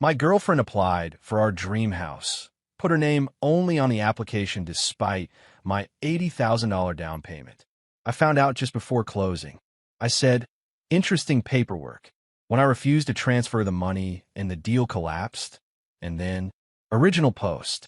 My girlfriend applied for our dream house, put her name only on the application despite my $80,000 down payment. I found out just before closing. I said, interesting paperwork, when I refused to transfer the money and the deal collapsed. And then, original post.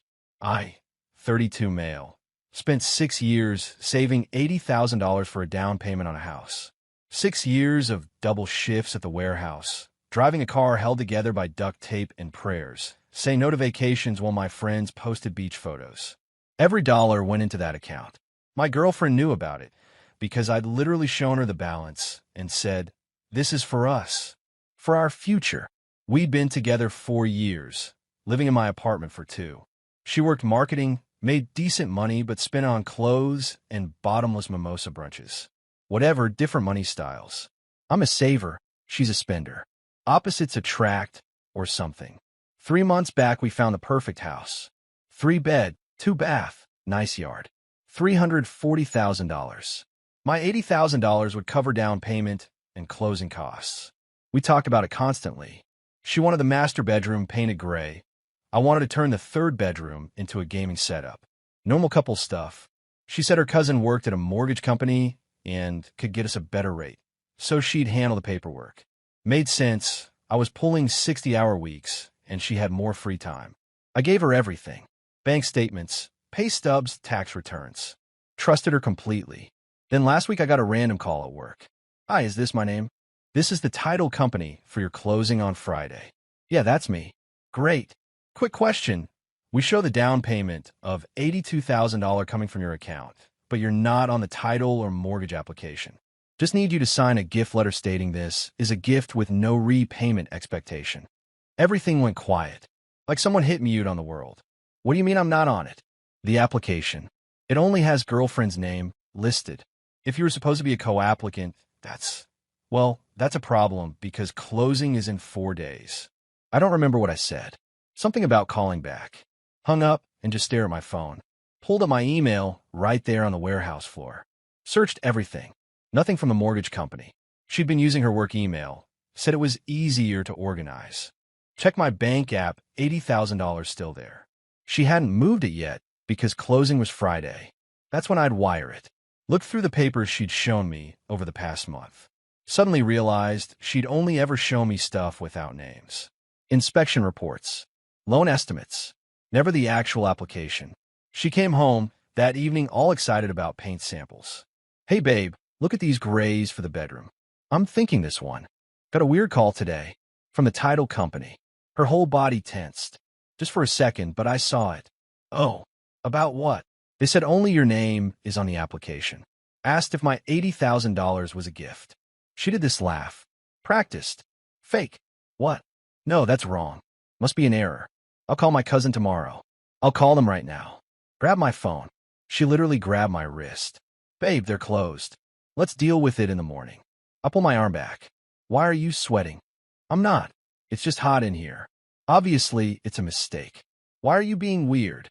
32 male. Spent 6 years saving $80,000 for a down payment on a house. 6 years of double shifts at the warehouse, driving a car held together by duct tape and prayers, saying no to vacations while my friends posted beach photos. Every dollar went into that account. My girlfriend knew about it because I'd literally shown her the balance and said, this is for us, for our future. We'd been together 4 years, living in my apartment for 2. She worked marketing, made decent money, but spent it on clothes and bottomless mimosa brunches. Whatever, different money styles. I'm a saver, she's a spender. Opposites attract, or something. 3 months back, we found the perfect house. 3 bed, 2 bath, nice yard. $340,000. My $80,000 would cover down payment and closing costs. We talked about it constantly. She wanted the master bedroom painted gray. I wanted to turn the 3rd bedroom into a gaming setup. Normal couple stuff. She said her cousin worked at a mortgage company and could get us a better rate, so she'd handle the paperwork. Made sense. I was pulling 60-hour weeks, and she had more free time. I gave her everything. Bank statements, pay stubs, tax returns. Trusted her completely. Then last week I got a random call at work. Hi, is this my name? This is the title company for your closing on Friday. Yeah, that's me. Great. Quick question. We show the down payment of $82,000 coming from your account, but you're not on the title or mortgage application. Just need you to sign a gift letter stating this is a gift with no repayment expectation. Everything went quiet, like someone hit mute on the world. What do you mean I'm not on it? The application. It only has girlfriend's name listed. If you were supposed to be a co-applicant, that's a problem because closing is in 4 days. I don't remember what I said. Something about calling back. Hung up and just stared at my phone. Pulled up my email right there on the warehouse floor. Searched everything. Nothing from the mortgage company. She'd been using her work email. Said it was easier to organize. Checked my bank app, $80,000 still there. She hadn't moved it yet because closing was Friday. That's when I'd wire it. Looked through the papers she'd shown me over the past month. Suddenly realized she'd only ever shown me stuff without names. Inspection reports. Loan estimates. Never the actual application. She came home that evening all excited about paint samples. Hey babe, look at these grays for the bedroom. I'm thinking this one. Got a weird call today. From the title company. Her whole body tensed. Just for a second, but I saw it. Oh, about what? They said only your name is on the application. Asked if my $80,000 was a gift. She did this laugh. Practiced. Fake. What? No, that's wrong. Must be an error. I'll call my cousin tomorrow. I'll call them right now. Grab my phone. She literally grabbed my wrist. Babe, they're closed. Let's deal with it in the morning. I pull my arm back. Why are you sweating? I'm not. It's just hot in here. Obviously, it's a mistake. Why are you being weird?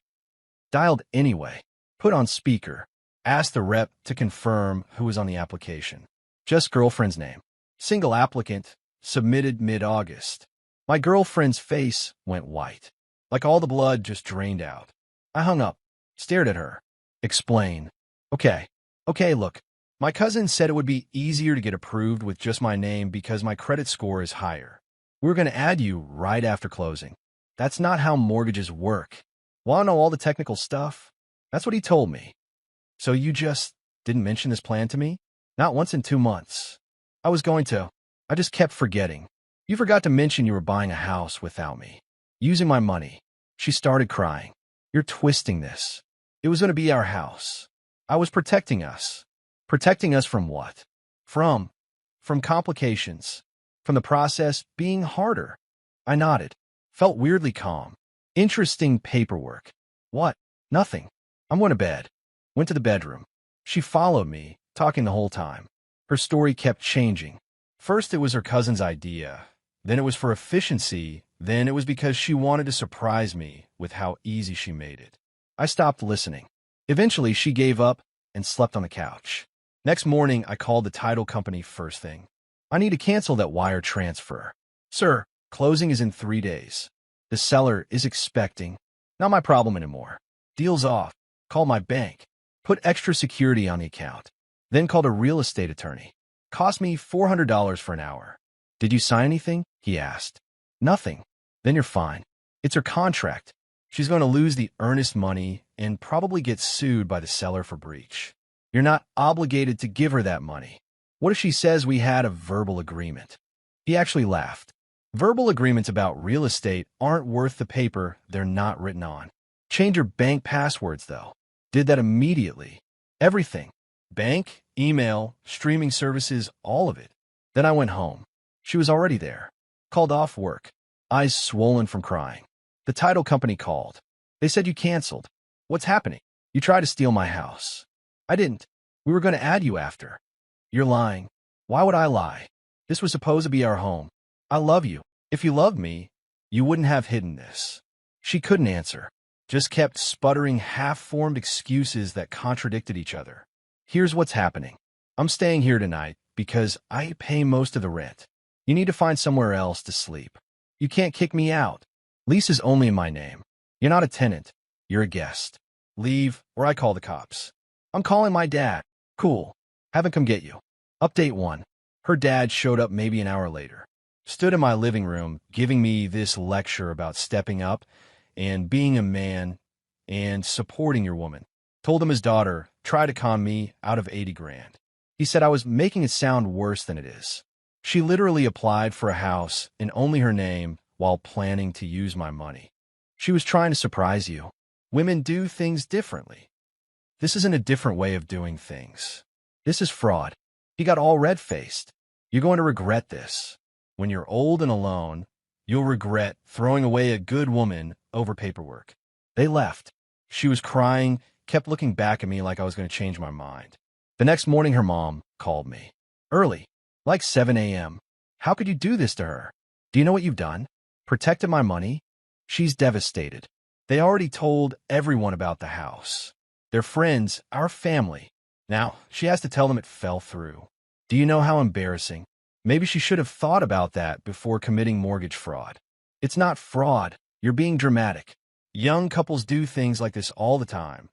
Dialed anyway. Put on speaker. Asked the rep to confirm who was on the application. Just girlfriend's name. Single applicant. Submitted mid-August. My girlfriend's face went white. Like all the blood just drained out. I hung up. Stared at her. Explain. Okay, look. My cousin said it would be easier to get approved with just my name because my credit score is higher. We're going to add you right after closing. That's not how mortgages work. Want to know all the technical stuff? That's what he told me. So you just didn't mention this plan to me? Not once in 2 months. I was going to. I just kept forgetting. You forgot to mention you were buying a house without me. Using my money. She started crying. You're twisting this. It was going to be our house. I was protecting us. Protecting us from what? From complications. From the process being harder. I nodded. Felt weirdly calm. Interesting paperwork. What? Nothing. I'm going to bed. Went to the bedroom. She followed me, talking the whole time. Her story kept changing. First it was her cousin's idea. Then it was for efficiency. Then it was because she wanted to surprise me with how easy she made it. I stopped listening. Eventually she gave up and slept on the couch. Next morning I called the title company first thing. I need to cancel that wire transfer. Sir, Closing is in 3 days. The seller is expecting. Not my problem anymore. Deal's off. Called my bank. Put extra security on the account. Then called a real estate attorney. Cost me $400 for an hour. Did you sign anything? He asked. Nothing. Then you're fine. It's her contract. She's going to lose the earnest money and probably get sued by the seller for breach. You're not obligated to give her that money. What if she says we had a verbal agreement? He actually laughed. Verbal agreements about real estate aren't worth the paper they're not written on. Change your bank passwords, though. Did that immediately. Everything. Bank, email, streaming services, all of it. Then I went home. She was already there. Called off work. Eyes swollen from crying. The title company called. They said you canceled. What's happening? You tried to steal my house. I didn't. We were going to add you after. You're lying. Why would I lie? This was supposed to be our home. I love you. If you loved me, you wouldn't have hidden this. She couldn't answer. Just kept sputtering half-formed excuses that contradicted each other. Here's what's happening. I'm staying here tonight because I pay most of the rent. You need to find somewhere else to sleep. You can't kick me out. Lease is only in my name. You're not a tenant. You're a guest. Leave, or I call the cops. I'm calling my dad. Cool. Have him come get you. Update 1. Her dad showed up maybe an hour later. Stood in my living room giving me this lecture about stepping up and being a man and supporting your woman. Told him his daughter tried to con me out of 80 grand. He said I was making it sound worse than it is. She literally applied for a house in only her name while planning to use my money. She was trying to surprise you. Women do things differently. This isn't a different way of doing things. This is fraud. He got all red-faced. You're going to regret this. When you're old and alone, you'll regret throwing away a good woman over paperwork. They left. She was crying, kept looking back at me like I was going to change my mind. The next morning, her mom called me. Early, like 7 a.m. How could you do this to her? Do you know what you've done? Protected my money? She's devastated. They already told everyone about the house. Their friends, our family. Now, she has to tell them it fell through. Do you know how embarrassing? Maybe she should have thought about that before committing mortgage fraud. It's not fraud. You're being dramatic. Young couples do things like this all the time.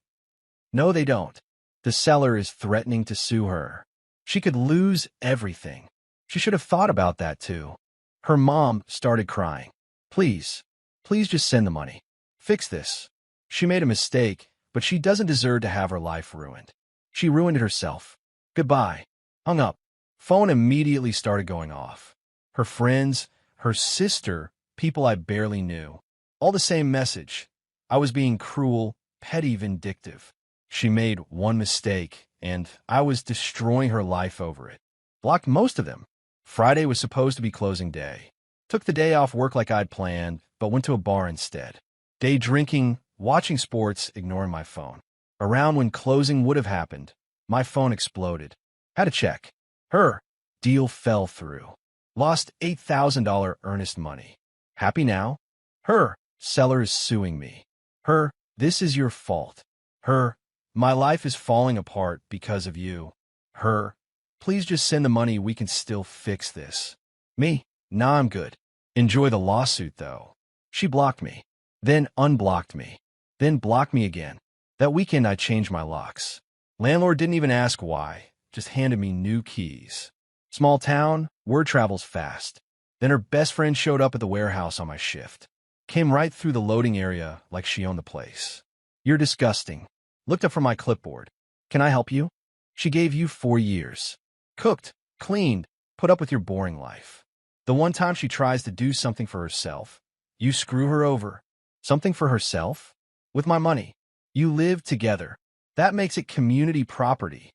No, they don't. The seller is threatening to sue her. She could lose everything. She should have thought about that too. Her mom started crying. Please, please just send the money. Fix this. She made a mistake, but she doesn't deserve to have her life ruined. She ruined it herself. Goodbye. Hung up. Phone immediately started going off. Her friends, her sister, people I barely knew. All the same message. I was being cruel, petty, vindictive. She made one mistake, and I was destroying her life over it. Blocked most of them. Friday was supposed to be closing day. Took the day off work like I'd planned, but went to a bar instead. Day drinking, watching sports, ignoring my phone. Around when closing would have happened, my phone exploded. Had to check. Her deal fell through. Lost $8,000 earnest money. Happy now? Her seller is suing me. Her, this is your fault. Her, my life is falling apart because of you. Her, please just send the money, we can still fix this. Me, nah, I'm good. Enjoy the lawsuit though. She blocked me, then unblocked me, then blocked me again. That weekend I changed my locks. Landlord didn't even ask why, just handed me new keys. Small town, word travels fast. Then her best friend showed up at the warehouse on my shift. Came right through the loading area like she owned the place. You're disgusting. Looked up from my clipboard. Can I help you? She gave you 4 years. Cooked, cleaned, put up with your boring life. The one time she tries to do something for herself, you screw her over. Something for herself? With my money. You live together. That makes it community property.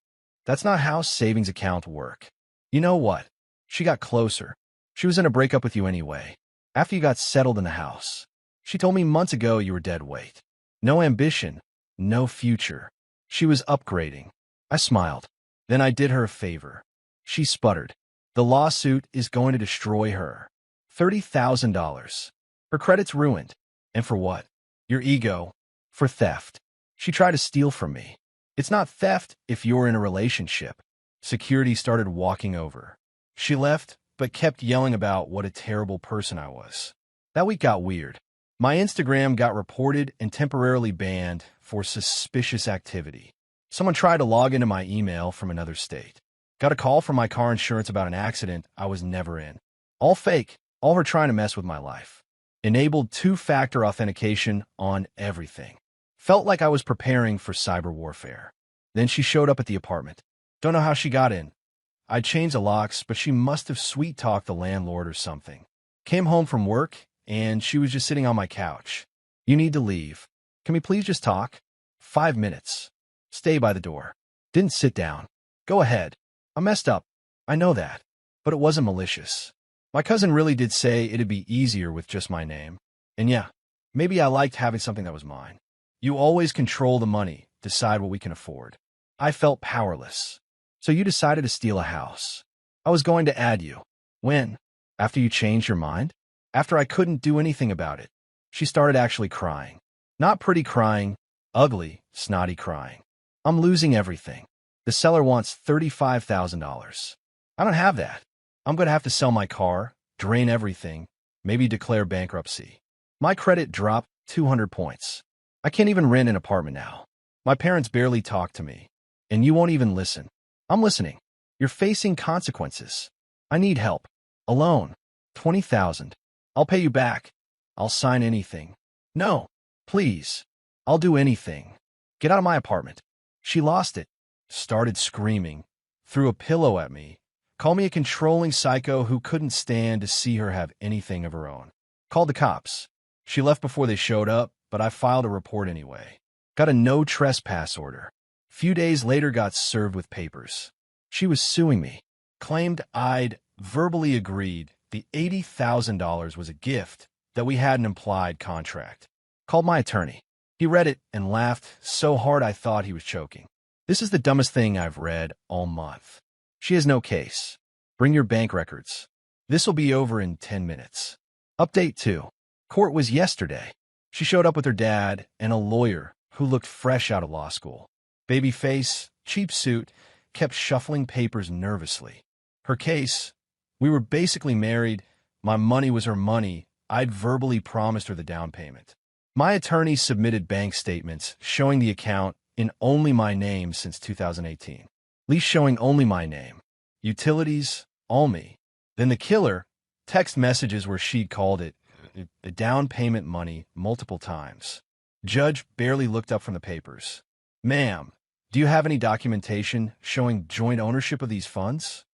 That's not how savings accounts work. You know what? She got closer. She was in a breakup with you anyway. After you got settled in the house. She told me months ago you were dead weight. No ambition. No future. She was upgrading. I smiled. Then I did her a favor. She sputtered. The lawsuit is going to destroy her. $30,000. Her credit's ruined. And for what? Your ego. For theft. She tried to steal from me. It's not theft if you're in a relationship. Security started walking over. She left, but kept yelling about what a terrible person I was. That week got weird. My Instagram got reported and temporarily banned for suspicious activity. Someone tried to log into my email from another state. Got a call from my car insurance about an accident I was never in. All fake, all her trying to mess with my life. Enabled two-factor authentication on everything. Felt like I was preparing for cyber warfare. Then she showed up at the apartment. Don't know how she got in. I changed the locks, but she must have sweet-talked the landlord or something. Came home from work, and she was just sitting on my couch. You need to leave. Can we please just talk? 5 minutes. Stay by the door. Didn't sit down. Go ahead. I messed up. I know that. But it wasn't malicious. My cousin really did say it'd be easier with just my name. And yeah, maybe I liked having something that was mine. You always control the money, decide what we can afford. I felt powerless. So you decided to steal a house. I was going to add you. When? After you changed your mind? After I couldn't do anything about it. She started actually crying. Not pretty crying, ugly, snotty crying. I'm losing everything. The seller wants $35,000. I don't have that. I'm going to have to sell my car, drain everything, maybe declare bankruptcy. My credit dropped 200 points. I can't even rent an apartment now. My parents barely talk to me. And you won't even listen. I'm listening. You're facing consequences. I need help. A loan. $20,000. I'll pay you back. I'll sign anything. No. Please. I'll do anything. Get out of my apartment. She lost it. Started screaming. Threw a pillow at me. Called me a controlling psycho who couldn't stand to see her have anything of her own. Called the cops. She left before they showed up, but I filed a report anyway. Got a no trespass order. Few days later got served with papers. She was suing me. Claimed I'd verbally agreed the $80,000 was a gift, that we had an implied contract. Called my attorney. He read it and laughed so hard I thought he was choking. This is the dumbest thing I've read all month. She has no case. Bring your bank records. This'll be over in 10 minutes. Update 2. Court was yesterday. She showed up with her dad and a lawyer who looked fresh out of law school. Baby face, cheap suit, kept shuffling papers nervously. Her case, we were basically married. My money was her money. I'd verbally promised her the down payment. My attorney submitted bank statements showing the account in only my name since 2018. Lease showing only my name. Utilities, all me. Then the killer, text messages where she'd called it the down payment money multiple times. Judge barely looked up from the papers. Ma'am, do you have any documentation showing joint ownership of these funds?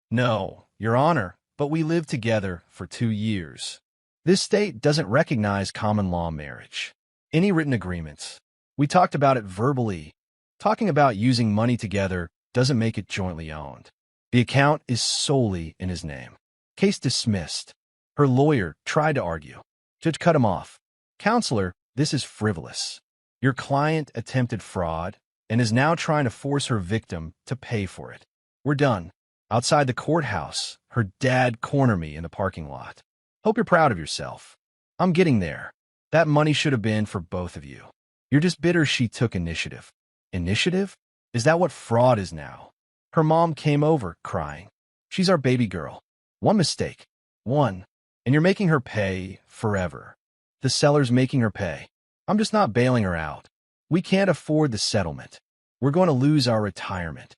No, Your Honor, but we lived together for 2 years. This state doesn't recognize common law marriage. Any written agreements. We talked about it verbally. Talking about using money together doesn't make it jointly owned. The account is solely in his name. Case dismissed. Her lawyer tried to argue. Judge cut him off. Counselor, this is frivolous. Your client attempted fraud and is now trying to force her victim to pay for it. We're done. Outside the courthouse, her dad cornered me in the parking lot. Hope you're proud of yourself. I'm getting there. That money should have been for both of you. You're just bitter she took initiative. Initiative? Is that what fraud is now? Her mom came over, crying. She's our baby girl. One mistake. One. And you're making her pay forever. The seller's making her pay. I'm just not bailing her out. We can't afford the settlement. We're going to lose our retirement.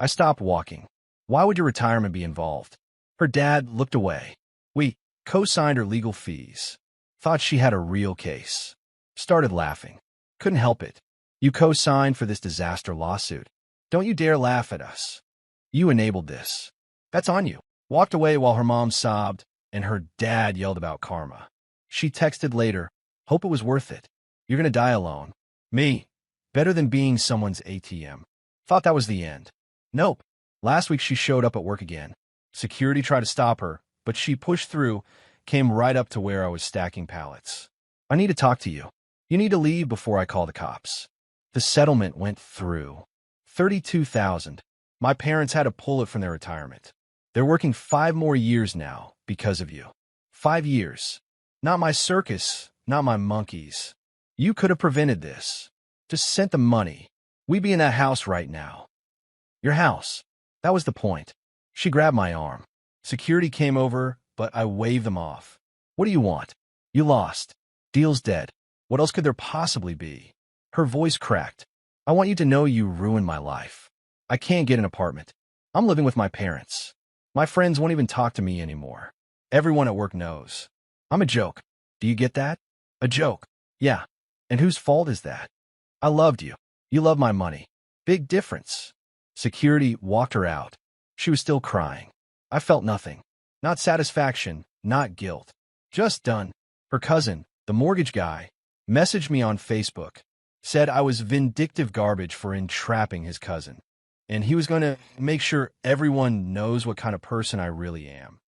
I stopped walking. Why would your retirement be involved? Her dad looked away. We co-signed her legal fees. Thought she had a real case. Started laughing. Couldn't help it. You co-signed for this disaster lawsuit. Don't you dare laugh at us. You enabled this. That's on you. Walked away while her mom sobbed and her dad yelled about karma. She texted later, hope it was worth it. You're going to die alone. Me. Better than being someone's ATM. Thought that was the end. Nope. Last week she showed up at work again. Security tried to stop her, but she pushed through, came right up to where I was stacking pallets. I need to talk to you. You need to leave before I call the cops. The settlement went through. $32,000. My parents had to pull it from their retirement. They're working 5 more years now because of you. 5 years. Not my circus, not my monkeys. You could have prevented this. Just sent the money. We'd be in that house right now. Your house. That was the point. She grabbed my arm. Security came over, but I waved them off. What do you want? You lost. Deal's dead. What else could there possibly be? Her voice cracked. I want you to know you ruined my life. I can't get an apartment. I'm living with my parents. My friends won't even talk to me anymore. Everyone at work knows. I'm a joke. Do you get that? A joke. Yeah. And whose fault is that? I loved you. You love my money. Big difference. Security walked her out. She was still crying. I felt nothing. Not satisfaction, not guilt. Just done. Her cousin, the mortgage guy, messaged me on Facebook, said I was vindictive garbage for entrapping his cousin, and he was going to make sure everyone knows what kind of person I really am.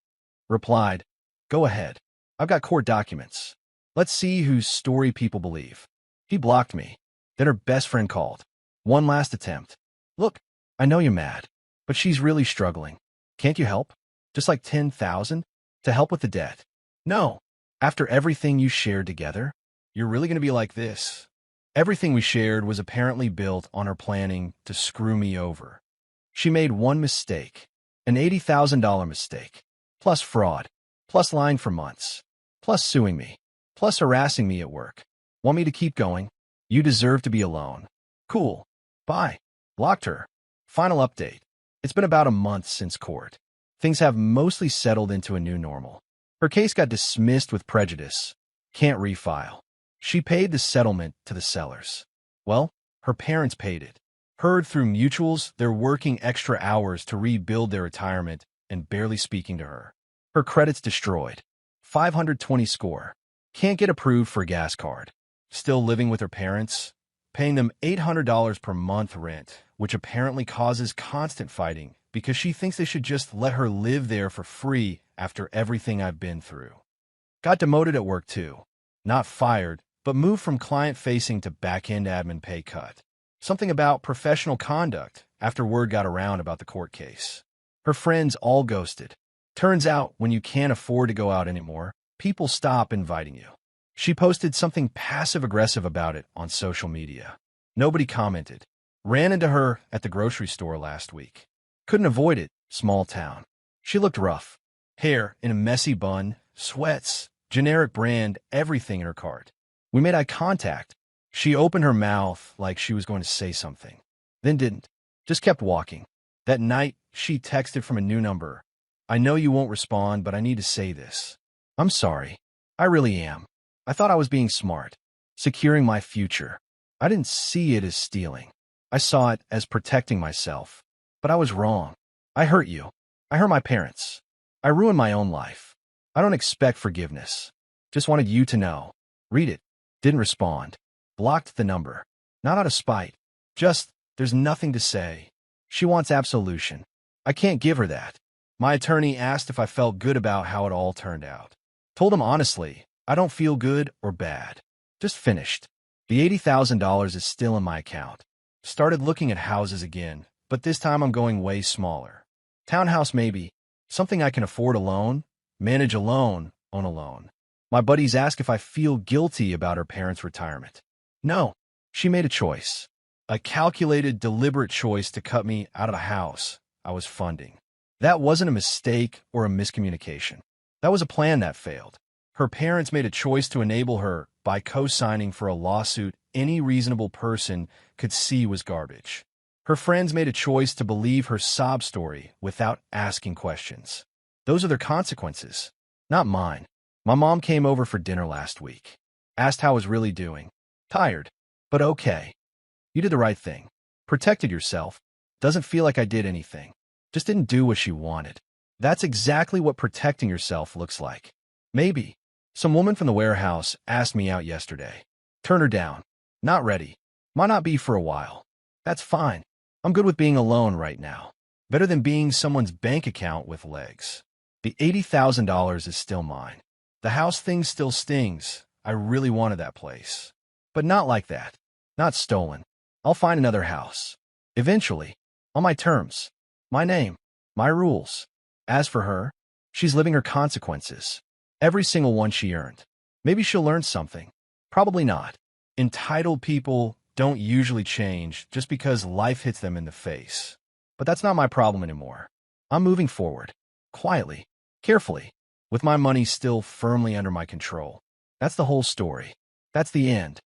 Replied, go ahead. I've got court documents. Let's see whose story people believe. He blocked me. Then her best friend called. One last attempt. Look, I know you're mad, but she's really struggling. Can't you help? Just like 10,000 to help with the debt. No. After everything you shared together, you're really going to be like this. Everything we shared was apparently built on her planning to screw me over. She made one mistake, an $80,000 mistake, plus fraud, plus lying for months, plus suing me, plus harassing me at work. Want me to keep going? You deserve to be alone. Cool. Bye. Blocked her. Final update. It's been about a month since court. Things have mostly settled into a new normal. Her case got dismissed with prejudice. Can't refile. She paid the settlement to the sellers. Well, her parents paid it. Heard through mutuals they're working extra hours to rebuild their retirement and barely speaking to her. Her credit's destroyed. 520 score. Can't get approved for a gas card. Still living with her parents, paying them $800 per month rent, which apparently causes constant fighting because she thinks they should just let her live there for free after everything I've been through. Got demoted at work too. Not fired, but moved from client-facing to back-end admin pay cut. Something about professional conduct after word got around about the court case. Her friends all ghosted. Turns out when you can't afford to go out anymore, people stop inviting you. She posted something passive-aggressive about it on social media. Nobody commented. Ran into her at the grocery store last week. Couldn't avoid it, small town. She looked rough. Hair in a messy bun, sweats, generic brand, everything in her cart. We made eye contact. She opened her mouth like she was going to say something. Then didn't. Just kept walking. That night, she texted from a new number. I know you won't respond, but I need to say this. I'm sorry. I really am. I thought I was being smart. Securing my future. I didn't see it as stealing. I saw it as protecting myself. But I was wrong. I hurt you. I hurt my parents. I ruined my own life. I don't expect forgiveness. Just wanted you to know. Read it. Didn't respond. Blocked the number. Not out of spite. Just, there's nothing to say. She wants absolution. I can't give her that. My attorney asked if I felt good about how it all turned out. Told him honestly, I don't feel good or bad. Just finished. The $80,000 is still in my account. Started looking at houses again, but this time I'm going way smaller. Townhouse maybe. Something I can afford alone, manage alone, own alone. My buddies ask if I feel guilty about her parents' retirement. No, she made a choice. A calculated, deliberate choice to cut me out of a house I was funding. That wasn't a mistake or a miscommunication. That was a plan that failed. Her parents made a choice to enable her by co-signing for a lawsuit any reasonable person could see was garbage. Her friends made a choice to believe her sob story without asking questions. Those are their consequences, not mine. My mom came over for dinner last week. Asked how I was really doing. Tired, but okay. You did the right thing. Protected yourself. Doesn't feel like I did anything. Just didn't do what she wanted. That's exactly what protecting yourself looks like. Maybe. Some woman from the warehouse asked me out yesterday. Turn her down. Not ready. Might not be for a while. That's fine. I'm good with being alone right now. Better than being someone's bank account with legs. The $80,000 is still mine. The house thing still stings. I really wanted that place. But not like that. Not stolen. I'll find another house. Eventually. On my terms. My name. My rules. As for her, she's living her consequences. Every single one she earned. Maybe she'll learn something. Probably not. Entitled people don't usually change just because life hits them in the face. But that's not my problem anymore. I'm moving forward. quietly, carefully, with my money still firmly under my control. That's the whole story. That's the end.